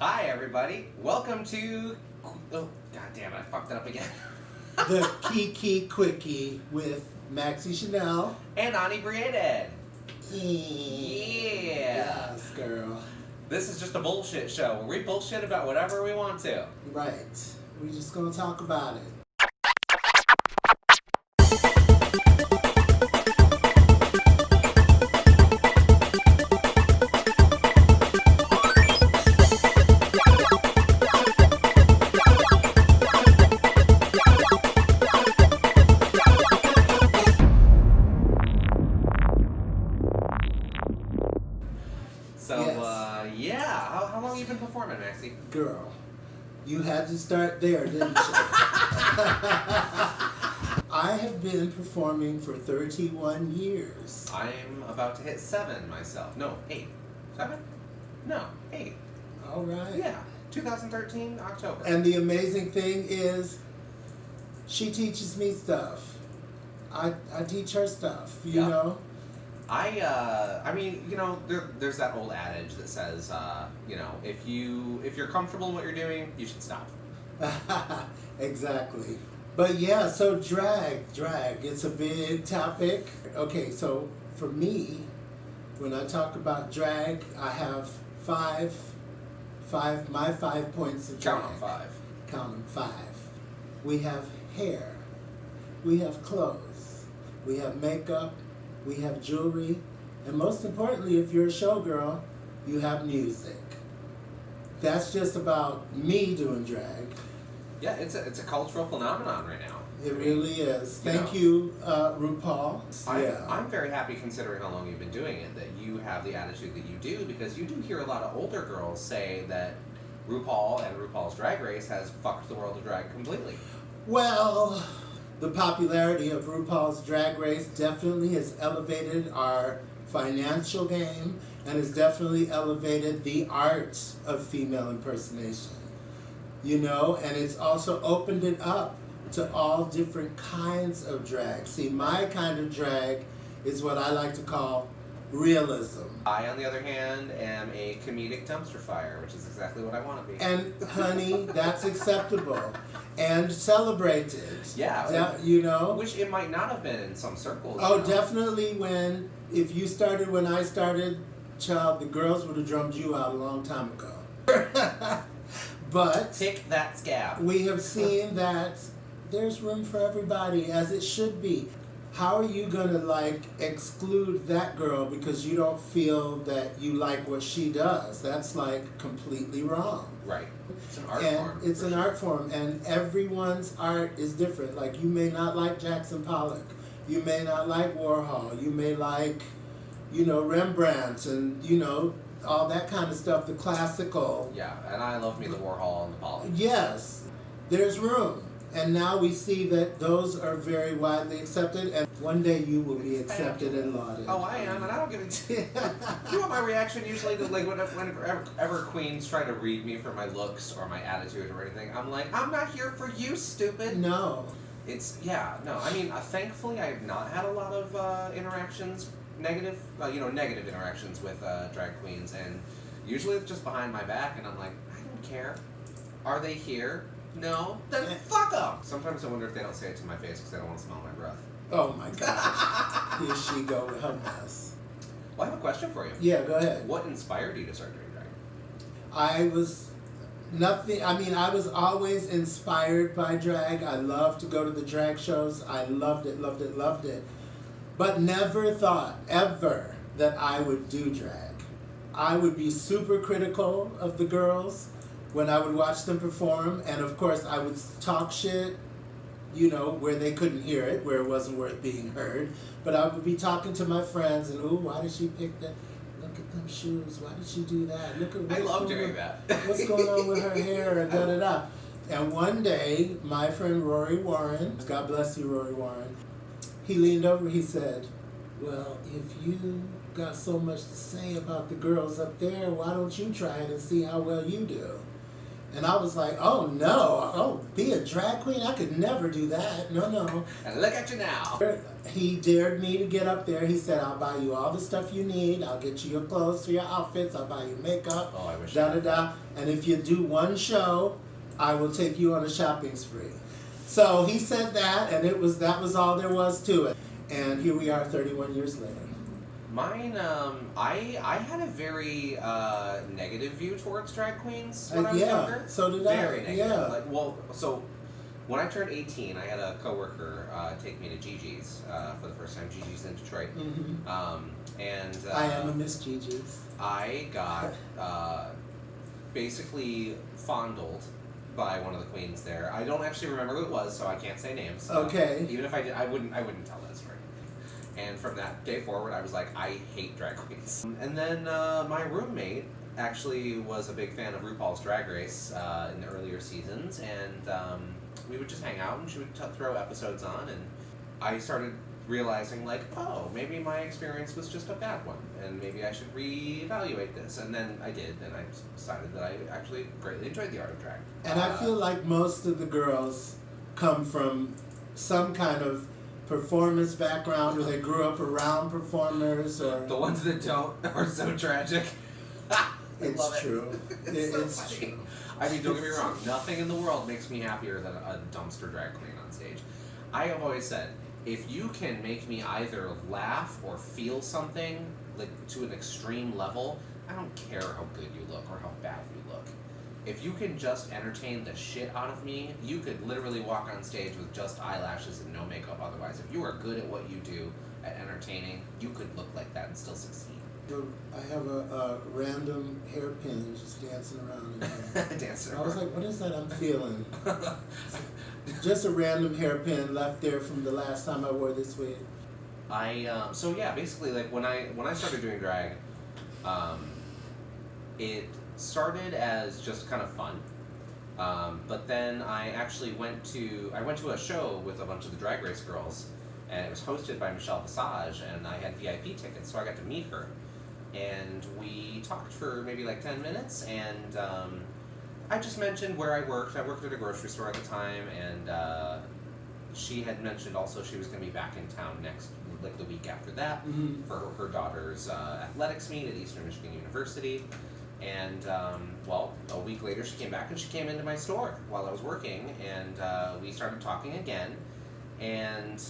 Hi, everybody. Welcome to. Oh, god damn it! I fucked it up again. The Kiki Quickie with Maxi Chanel. And Ani Briaded. Yeah. Yes, girl. This is just a bullshit show where we bullshit about whatever we want to. Right. We're just gonna talk about it. So, Yes. Yeah. How long have you been performing, Maxie? Girl, you had to start there, didn't you? I have been performing for 31 years. I'm about to hit 7 myself. No, 8. 7? No, 8. All right. Yeah. 2013, October. And the amazing thing is, she teaches me stuff. I teach her stuff, you Yeah. know? I mean, there's that old adage that says, if you're comfortable in what you're doing, you should stop. Exactly. But yeah, so drag, it's a big topic. Okay, so for me, when I talk about drag, I have my 5 points of drag. Count on 5. Count them 5. We have hair, we have clothes, we have makeup, we have jewelry, and most importantly, if you're a showgirl, you have music. That's just about me doing drag. Yeah, it's a cultural phenomenon right now. It really is. Thank you, RuPaul. I'm very happy, considering how long you've been doing it, that you have the attitude that you do, because you do hear a lot of older girls say that RuPaul and RuPaul's Drag Race has fucked the world of drag completely. Well, the popularity of RuPaul's Drag Race definitely has elevated our financial game and has definitely elevated the art of female impersonation. You know, and it's also opened it up to all different kinds of drag. See, my kind of drag is what I like to call realism. I, on the other hand, am a comedic dumpster fire, which is exactly what I want to be. And honey, that's acceptable and celebrated. Yeah. You know? Which it might not have been in some circles. Oh, definitely if you started when I started, child, the girls would have drummed you out a long time ago. But Tick that scab. we have seen that there's room for everybody, as it should be. How are you gonna exclude that girl because you don't feel that you like what she does? That's completely wrong. Right. It's an art And form. it's an art form, and everyone's art is different. Like, you may not like Jackson Pollock, you may not like Warhol, you may like, Rembrandt, and all that kind of stuff. The classical. Yeah, and I love me the Warhol and the Pollock. Yes, there's room. And now we see that those are very widely accepted, and one day you will be accepted and lauded. Oh, I am, and I don't give a you know what my reaction usually to, whenever queens try to read me for my looks or my attitude or anything, I'm like, I'm not here for you, stupid. No. I mean, thankfully I have not had a lot of interactions, negative interactions with drag queens, and usually it's just behind my back, and I'm like, I don't care. Are they here? No, then fuck them. Sometimes I wonder if they don't say it to my face because they don't want to smell my breath. Oh my God. Here she go with her mess. Well, I have a question for you. Yeah, go ahead. What inspired you to start doing drag? I was always inspired by drag. I loved to go to the drag shows. I loved it. But never thought, ever, that I would do drag. I would be super critical of the girls when I would watch them perform, and of course I would talk shit, where they couldn't hear it, where it wasn't worth being heard. But I would be talking to my friends, and why did she pick that? Look at them shoes. Why did she do that? Look at I love doing that. What's going on with her hair? And da da da. And one day, my friend Rory Warren, God bless you, Rory Warren, he leaned over. He said, "Well, if you got so much to say about the girls up there, why don't you try it and see how well you do?" And I was like, oh no, oh, be a drag queen? I could never do that. No. And look at you now. He dared me to get up there. He said, I'll buy you all the stuff you need. I'll get you your clothes for your outfits. I'll buy you makeup. Oh, I wish. Da. And if you do one show, I will take you on a shopping spree. So he said that, and that was all there was to it. And here we are 31 years later. Mine, I had a very negative view towards drag queens when I was younger. So did very I. Negative. Yeah. So when I turned 18, I had a coworker take me to Gigi's for the first time. Gigi's in Detroit. Mm-hmm. And I am a Miss Gigi's. I got basically fondled by one of the queens there. I don't actually remember who it was, so I can't say names. Okay. Even if I did, I wouldn't tell that story. And from that day forward, I was like, I hate drag queens. And then my roommate actually was a big fan of RuPaul's Drag Race in the earlier seasons, and we would just hang out, and she would throw episodes on, and I started realizing, like, oh, maybe my experience was just a bad one, and maybe I should reevaluate this. And then I did, and I decided that I actually greatly enjoyed the art of drag. And I feel like most of the girls come from some kind of performance background, or they grew up around performers, or the ones that don't are so tragic. It's true. It's so true. I mean, don't get me wrong. Nothing in the world makes me happier than a dumpster drag queen on stage. I have always said, if you can make me either laugh or feel something like to an extreme level, I don't care how good you look or how bad you look. If you can just entertain the shit out of me, you could literally walk on stage with just eyelashes and no makeup otherwise. If you are good at what you do at entertaining, you could look like that and still succeed. I have a random hairpin just dancing around in there. Dancing I was like, what is that I'm feeling? Just a random hairpin left there from the last time I wore this wig. So yeah, basically, like when I started doing drag, it started as just kind of fun, but then I actually went to a show with a bunch of the Drag Race girls, and it was hosted by Michelle Visage, and I had VIP tickets, so I got to meet her, and we talked for maybe like 10 minutes, and I just mentioned where I worked. I worked at a grocery store at the time, and she had mentioned also she was going to be back in town the week after that, Mm-hmm. for her daughter's athletics meet at Eastern Michigan University. And, well, a week later she came back, and she came into my store while I was working, and we started talking again, and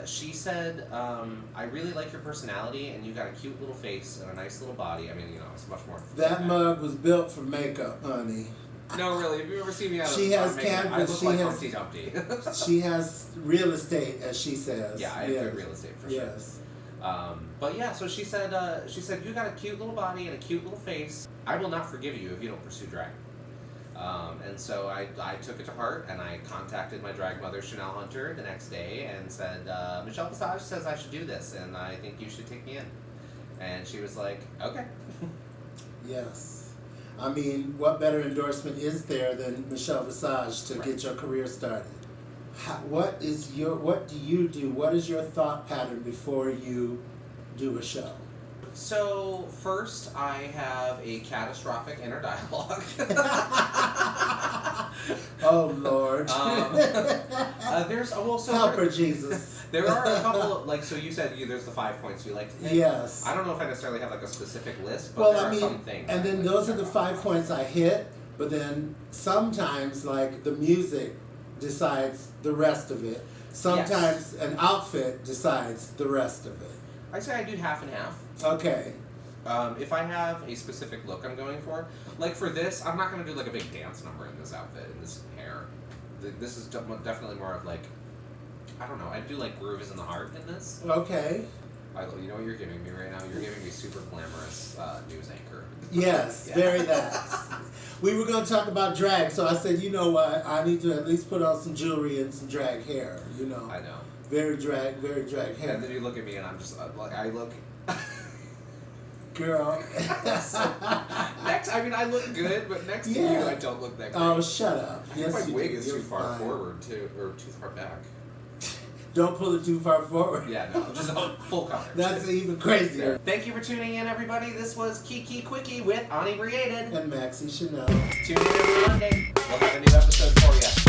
she said, I really like your personality, and you got a cute little face and a nice little body. I mean, it's much more. That mug was built for makeup, honey. No, really. Have you ever seen me out She has canvas. I look like Humpty Dumpty. She has real estate, as she says. Yeah, I have good real estate for sure. Yes. But yeah, so she said, you got a cute little body and a cute little face. I will not forgive you if you don't pursue drag. And so I took it to heart, and I contacted my drag mother, Chanel Hunter, the next day and said, Michelle Visage says I should do this, and I think you should take me in. And she was like, okay. Yes. I mean, what better endorsement is there than Michelle Visage to get your career started? What do you do? What is your thought pattern before you do a show? So first, I have a catastrophic inner dialogue. Oh Lord! Help her, Jesus. There are a couple so you said there's the 5 points you like to hit. Yes. I don't know if I necessarily have like a specific list, but there are some things. And then those are the 5 points I hit. But then sometimes, like, the music decides the rest of it. Sometimes an outfit decides the rest of it. I say I do half and half. Okay. If I have a specific look I'm going for, like for this, I'm not going to do like a big dance number in this outfit and this hair. This is definitely more of like, I don't know, I do like Groove is in the Heart in this. Okay. You know what you're giving me right now? You're giving me super glamorous news anchor. Yes, very that. We were going to talk about drag, so I said, you know what, I need to at least put on some jewelry and some drag hair, I know. Very drag hair. And then you look at me and I'm just like, I look... Girl. I look good, but next to you, I don't look that good. Oh, shut up. Yes, my wig is too far forward, too, or too far back. Don't pull it too far forward. Yeah, no, just full coverage. That's even crazier. Thank you for tuning in, everybody. This was Kiki Quickie with Ani Briated. And Maxi Chanel. Tune in every Monday. We'll have a new episode for you.